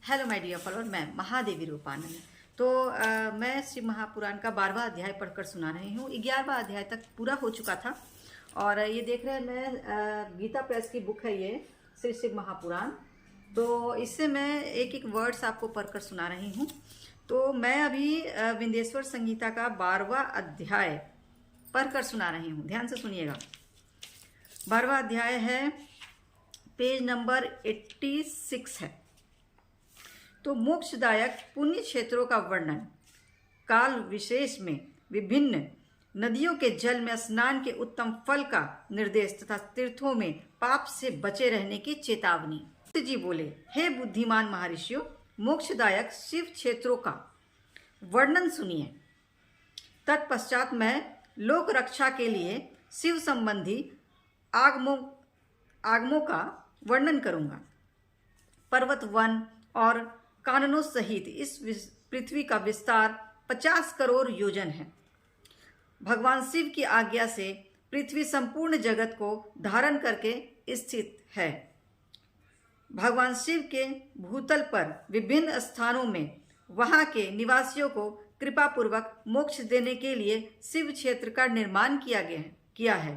Hello my dear follower, मैं महादेवी रूपानंद। तो मैं श्री महापुराण का 12वां अध्याय पढ़कर सुना रही हूँ। 11वां अध्याय तक पूरा हो चुका था और ये देख रहे हैं मैं गीता प्रेस की बुक है ये श्री शिव महापुराण। तो इससे मैं एक एक वर्ड्स आपको पढ़कर सुना रही हूँ। तो मैं अभी विंध्येश्वर संहिता का 12वां अध्याय पढ़कर सुना रही हूँ, ध्यान से सुनिएगा। 12वां अध्याय है, पेज नंबर 86 है। तो मोक्षदायक पुण्य क्षेत्रों का वर्णन, काल विशेष में विभिन्न नदियों के जल में स्नान के उत्तम फल का निर्देश तथा तीर्थों में पाप से बचे रहने की चेतावनी। जी बोले, हे बुद्धिमान महर्षियों, मोक्षदायक शिव क्षेत्रों का वर्णन सुनिए। तत्पश्चात मैं लोक रक्षा के लिए शिव संबंधी आगमों का वर्णन करूंगा। पर्वत, वन और काननों सहित इस पृथ्वी का विस्तार 50 करोड़ योजन है। भगवान शिव की आज्ञा से पृथ्वी संपूर्ण जगत को धारण करके स्थित है। भगवान शिव के भूतल पर विभिन्न स्थानों में वहां के निवासियों को कृपा पूर्वक मोक्ष देने के लिए शिव क्षेत्र का निर्माण किया है।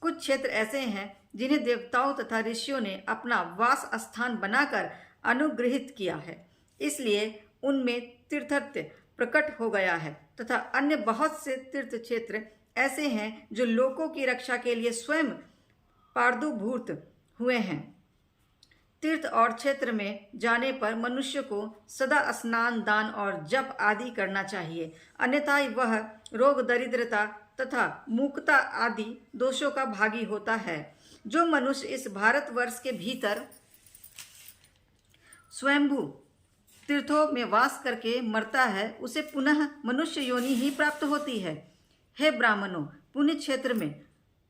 कुछ क्षेत्र ऐसे हैं जिन्हें देवताओं तथा ऋषियों ने अपना वास स्थान बनाकर अनुग्रहित किया है, इसलिए उनमें तीर्थत्व प्रकट हो गया है। तथा अन्य बहुत से तीर्थ क्षेत्र ऐसे हैं जो लोकों की रक्षा के लिए स्वयं प्रादुर्भूत हुए हैं। तीर्थ और क्षेत्र में जाने पर मनुष्य को सदा स्नान, दान और जप आदि करना चाहिए, अन्यथा वह रोग, दरिद्रता तथा मूकता आदि दोषों का भागी होता है। जो मनुष्य इस भारतवर्ष के भीतर स्वयंभू तीर्थों में वास करके मरता है, उसे पुनः मनुष्य योनि ही प्राप्त होती है। हे ब्राह्मणों, पुण्य क्षेत्र में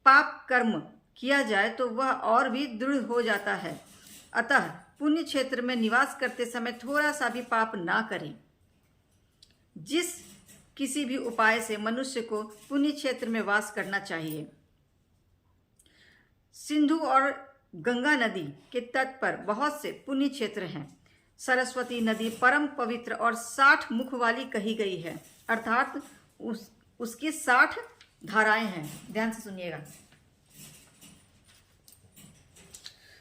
पाप कर्म किया जाए तो वह और भी दृढ़ हो जाता है। अतः पुण्य क्षेत्र में निवास करते समय थोड़ा सा भी पाप ना करें। जिस किसी भी उपाय से मनुष्य को पुण्य क्षेत्र में वास करना चाहिए। सिंधु और गंगा नदी के तट पर बहुत से पुण्य क्षेत्र हैं। सरस्वती नदी परम पवित्र और 60 मुख वाली कही गई है, अर्थात उसकी 60 धाराएं हैं। ध्यान से सुनिएगा।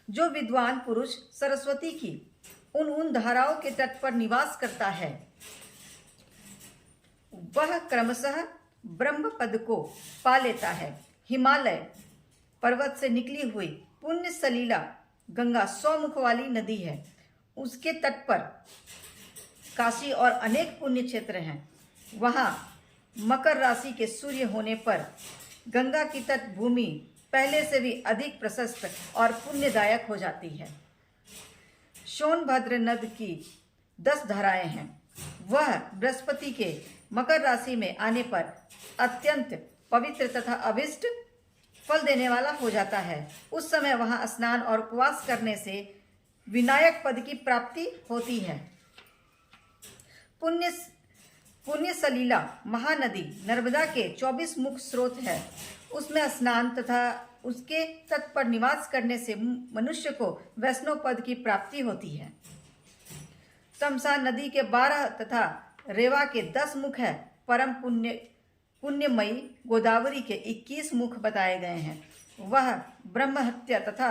जो विद्वान पुरुष सरस्वती की उन धाराओं के तट पर निवास करता है, वह क्रमशः ब्रह्म पद को पा लेता है। हिमालय पर्वत से निकली हुई पुण्य सलीला गंगा 100 मुख वाली नदी है। उसके तट पर काशी और अनेक पुण्य क्षेत्र हैं। वहां मकर राशि के सूर्य होने पर गंगा की तट भूमि पहले से भी अधिक प्रशस्त और पुण्यदायक हो जाती है। सोनभद्र नद की 10 धाराएं हैं। वह बृहस्पति के मकर राशि में आने पर अत्यंत पवित्र तथा अभिष्ट फल देने वाला हो जाता है। उस समय वहां स्नान और उपवास करने से विनायक पद की प्राप्ति होती है। पुण्य सलीला महानदी नर्मदा के 24 मुख स्रोत है। उसमें स्नान तथा उसके तट पर निवास करने से मनुष्य को वैष्णव पद की प्राप्ति होती है। तमसा नदी के 12 तथा रेवा के 10 मुख है। परम पुण्यमयी गोदावरी के 21 मुख बताए गए हैं। वह ब्रह्म हत्या तथा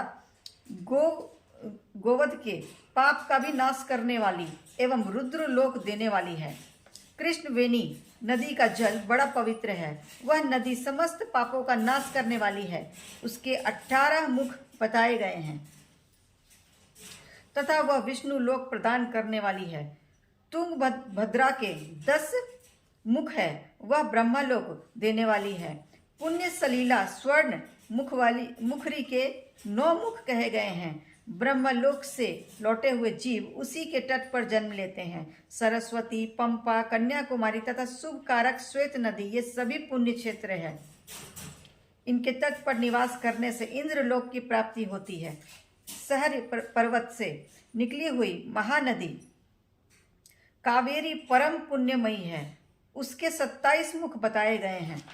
गोवध के पाप का भी नाश करने वाली एवं रुद्र लोक देने वाली है। कृष्णवेणी नदी का जल बड़ा पवित्र है। वह नदी समस्त पापों का नाश करने वाली है। उसके 18 मुख बताए गए हैं तथा वह विष्णु लोक प्रदान करने वाली है। तुंगभद्रा के 10 मुख है। वह ब्रह्मलोक देने वाली है। पुण्य सलीला स्वर्ण मुख वाली मुखरी के 9 मुख कहे गए हैं। ब्रह्मलोक से लौटे हुए जीव उसी के तट पर जन्म लेते हैं। सरस्वती, पंपा, कन्याकुमारी तथा शुभ कारक श्वेत नदी, ये सभी पुण्य क्षेत्र है। इनके तट पर निवास करने से इंद्रलोक की प्राप्ति होती है। शहर पर्वत से निकली हुई महानदी कावेरी परम पुण्यमयी है। उसके 27 मुख बताए गए हैं।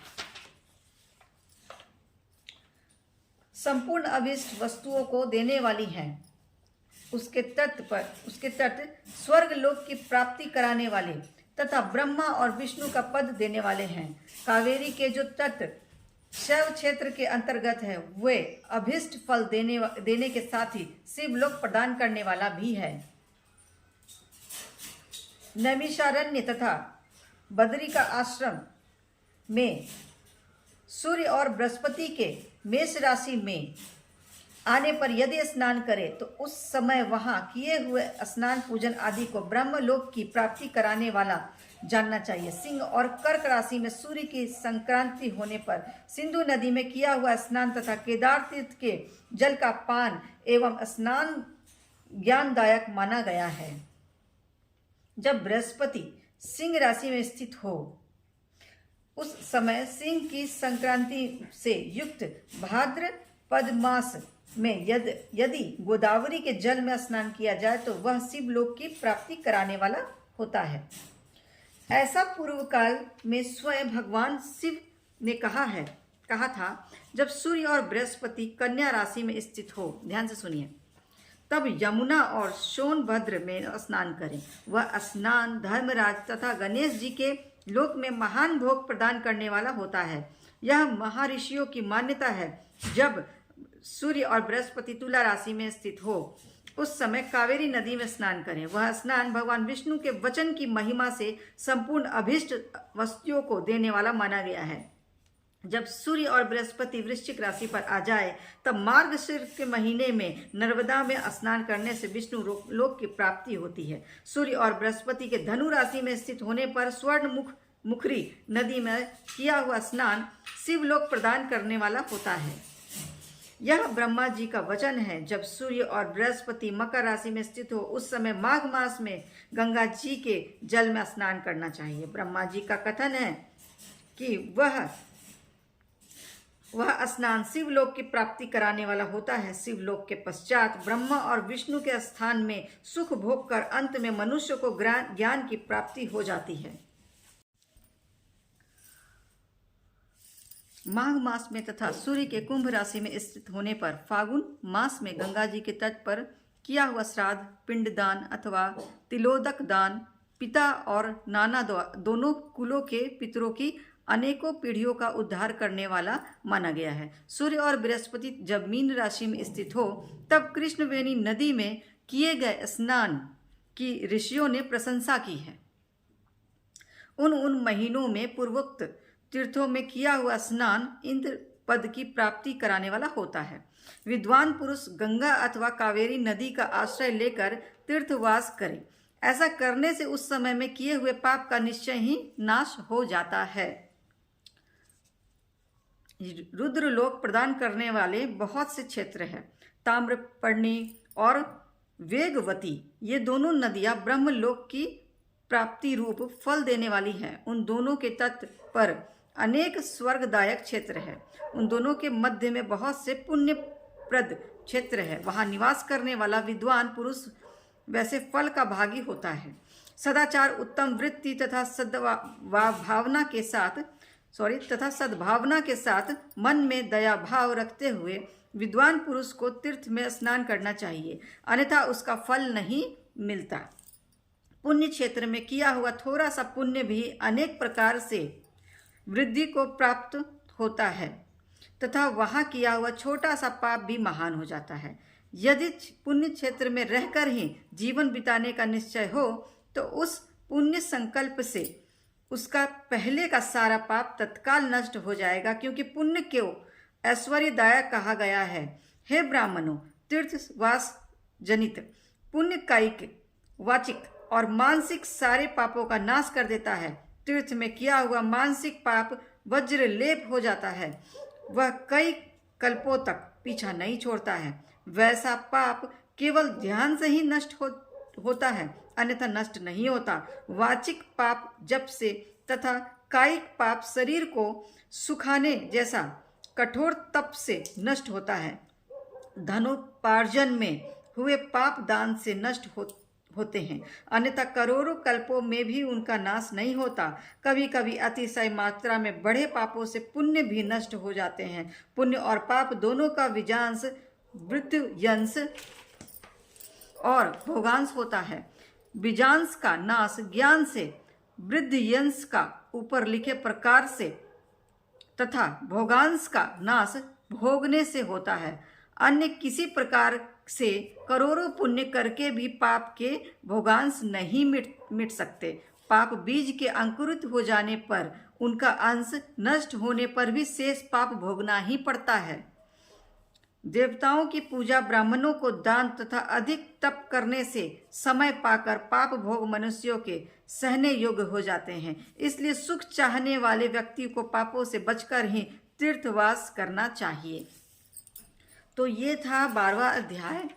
संपूर्ण अभिष्ट वस्तुओं को देने वाली है। उसके तट स्वर्ग लोक की प्राप्ति कराने वाले तथा ब्रह्मा और विष्णु का पद देने वाले हैं। कावेरी के जो तट शैव क्षेत्र के अंतर्गत है वे अभिष्ट फल देने के साथ ही शिवलोक प्रदान करने वाला भी है। नैमिषारण्य तथा बदरी का आश्रम में सूर्य और बृहस्पति के मेष राशि में आने पर यदि स्नान करे तो उस समय वहां किए हुए स्नान पूजन आदि को ब्रह्मलोक की प्राप्ति कराने वाला जानना चाहिए। सिंह और कर्क राशि में सूर्य की संक्रांति होने पर सिंधु नदी में किया हुआ स्नान तथा केदार तीर्थ के जल का पान एवं स्नान ज्ञानदायक माना गया है। जब बृहस्पति सिंह राशि में स्थित हो उस समय सिंह की संक्रांति से युक्त भाद्रपद मास में यदि गोदावरी के जल में स्नान किया जाए तो वह शिवलोक की प्राप्ति कराने वाला होता है। ऐसा पूर्व काल में स्वयं भगवान शिव ने कहा था जब सूर्य और बृहस्पति कन्या राशि में स्थित हो, ध्यान से सुनिए, तब यमुना और सोनभद्र में स्नान करें। वह स्नान धर्मराज तथा गणेश जी के लोक में महान भोग प्रदान करने वाला होता है। यह महर्षियों की मान्यता है। जब सूर्य और बृहस्पति तुला राशि में स्थित हो उस समय कावेरी नदी में स्नान करें। वह स्नान भगवान विष्णु के वचन की महिमा से संपूर्ण अभीष्ट वस्तुओं को देने वाला माना गया है। जब सूर्य और बृहस्पति वृश्चिक राशि पर आ जाए तब मार्गशीर्ष के महीने में नर्मदा में स्नान करने से विष्णु लोक की प्राप्ति होती है। सूर्य और बृहस्पति के धनु राशि में स्थित होने पर स्वर्ण मुखरी नदी में किया हुआ स्नान शिवलोक प्रदान करने वाला होता है। यह ब्रह्मा जी का वचन है। जब सूर्य और बृहस्पति मकर राशि में स्थित हो उस समय माघ मास में गंगा जी के जल में स्नान करना चाहिए। ब्रह्मा जी का कथन है कि वह स्नान शिवलोक की प्राप्ति कराने वाला होता है। शिवलोक के पश्चात ब्रह्मा और विष्णु के स्थान में सुख भोग कर अंत में मनुष्य को ज्ञान की प्राप्ति हो जाती है। माघ मास में तथा सूर्य के कुंभ राशि में स्थित होने पर फागुन मास में गंगा जी के तट पर किया हुआ श्राद्ध, पिंडदान अथवा तिलोदक दान पिता और नाना दोनों कुलों के पितरों की अनेकों पीढ़ियों का उद्धार करने वाला माना गया है। सूर्य और बृहस्पति जब मीन राशि में स्थित हो तब कृष्णवेणी नदी में किए गए स्नान की ऋषियों ने प्रशंसा की है। उन महीनों में पूर्वोक्त तीर्थों में किया हुआ स्नान इंद्र पद की प्राप्ति कराने वाला होता है। विद्वान पुरुष गंगा अथवा कावेरी नदी का आश्रय लेकर तीर्थवास करे। ऐसा करने से उस समय में किए हुए पाप का निश्चय ही नाश हो जाता है। रुद्रलोक प्रदान करने वाले बहुत से क्षेत्र हैं। ताम्रपर्णी और वेगवती ये दोनों नदियां ब्रह्मलोक की प्राप्ति रूप फल देने वाली हैं। उन दोनों के तट पर अनेक स्वर्गदायक क्षेत्र है। उन दोनों के मध्य में बहुत से पुण्यप्रद क्षेत्र है। वहां निवास करने वाला विद्वान पुरुष वैसे फल का भागी होता है। सदाचार, उत्तम वृत्ति तथा सद्भावना के साथ मन में दया भाव रखते हुए विद्वान पुरुष को तीर्थ में स्नान करना चाहिए, अन्यथा उसका फल नहीं मिलता। पुण्य क्षेत्र में किया हुआ थोड़ा सा पुण्य भी अनेक प्रकार से वृद्धि को प्राप्त होता है तथा वहां किया हुआ छोटा सा पाप भी महान हो जाता है। यदि पुण्य क्षेत्र में रहकर ही जीवन बिताने का निश्चय हो तो उस पुण्य संकल्प से उसका पहले का सारा पाप तत्काल नष्ट हो जाएगा, क्योंकि पुण्य को ऐश्वर्यदायक कहा गया है। हे ब्राह्मणों, तीर्थवास जनित पुण्य कायिक, वाचिक और मानसिक सारे पापों का नाश कर देता है। तीर्थ में किया हुआ मानसिक पाप वज्र लेप हो जाता है, वह कई कल्पों तक पीछा नहीं छोड़ता है। वैसा पाप केवल ध्यान से ही नष्ट होता है, अन्यथा नष्ट नहीं होता। वाचिक पाप जप से तथा कायिक पाप शरीर को सुखाने जैसा कठोर तप से नष्ट होता है। धनोपार्जन में हुए पाप दान से नष्ट होते हैं, अन्यथा करोड़ों कल्पों में भी उनका नाश नहीं होता। कभी कभी अतिशय मात्रा में बड़े पापों से पुण्य भी नष्ट हो जाते हैं। पुण्य और पाप दोनों का विजांश मृत्युयंश और भोगांश होता है। बीजांश का नाश ज्ञान से, वृद्धियंश का ऊपर लिखे प्रकार से तथा भोगांश का नाश भोगने से होता है। अन्य किसी प्रकार से करोड़ों पुण्य करके भी पाप के भोगांश नहीं मिट सकते। पाप बीज के अंकुरित हो जाने पर, उनका अंश नष्ट होने पर भी शेष पाप भोगना ही पड़ता है। देवताओं की पूजा, ब्राह्मणों को दान तथा अधिक तप करने से समय पाकर पाप भोग मनुष्यों के सहने योग्य हो जाते हैं। इसलिए सुख चाहने वाले व्यक्ति को पापों से बचकर ही तीर्थवास करना चाहिए। तो ये था 12वां अध्याय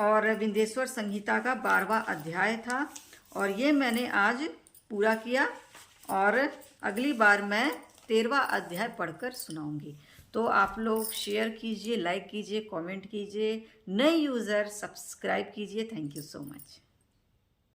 और विंध्येश्वर संहिता का 12वां अध्याय था, और ये मैंने आज पूरा किया, और अगली बार मैं 13वां अध्याय पढ़कर सुनाऊंगी। तो आप लोग शेयर कीजिए, लाइक कीजिए, कमेंट कीजिए, नए यूज़र सब्सक्राइब कीजिए। Thank you so much.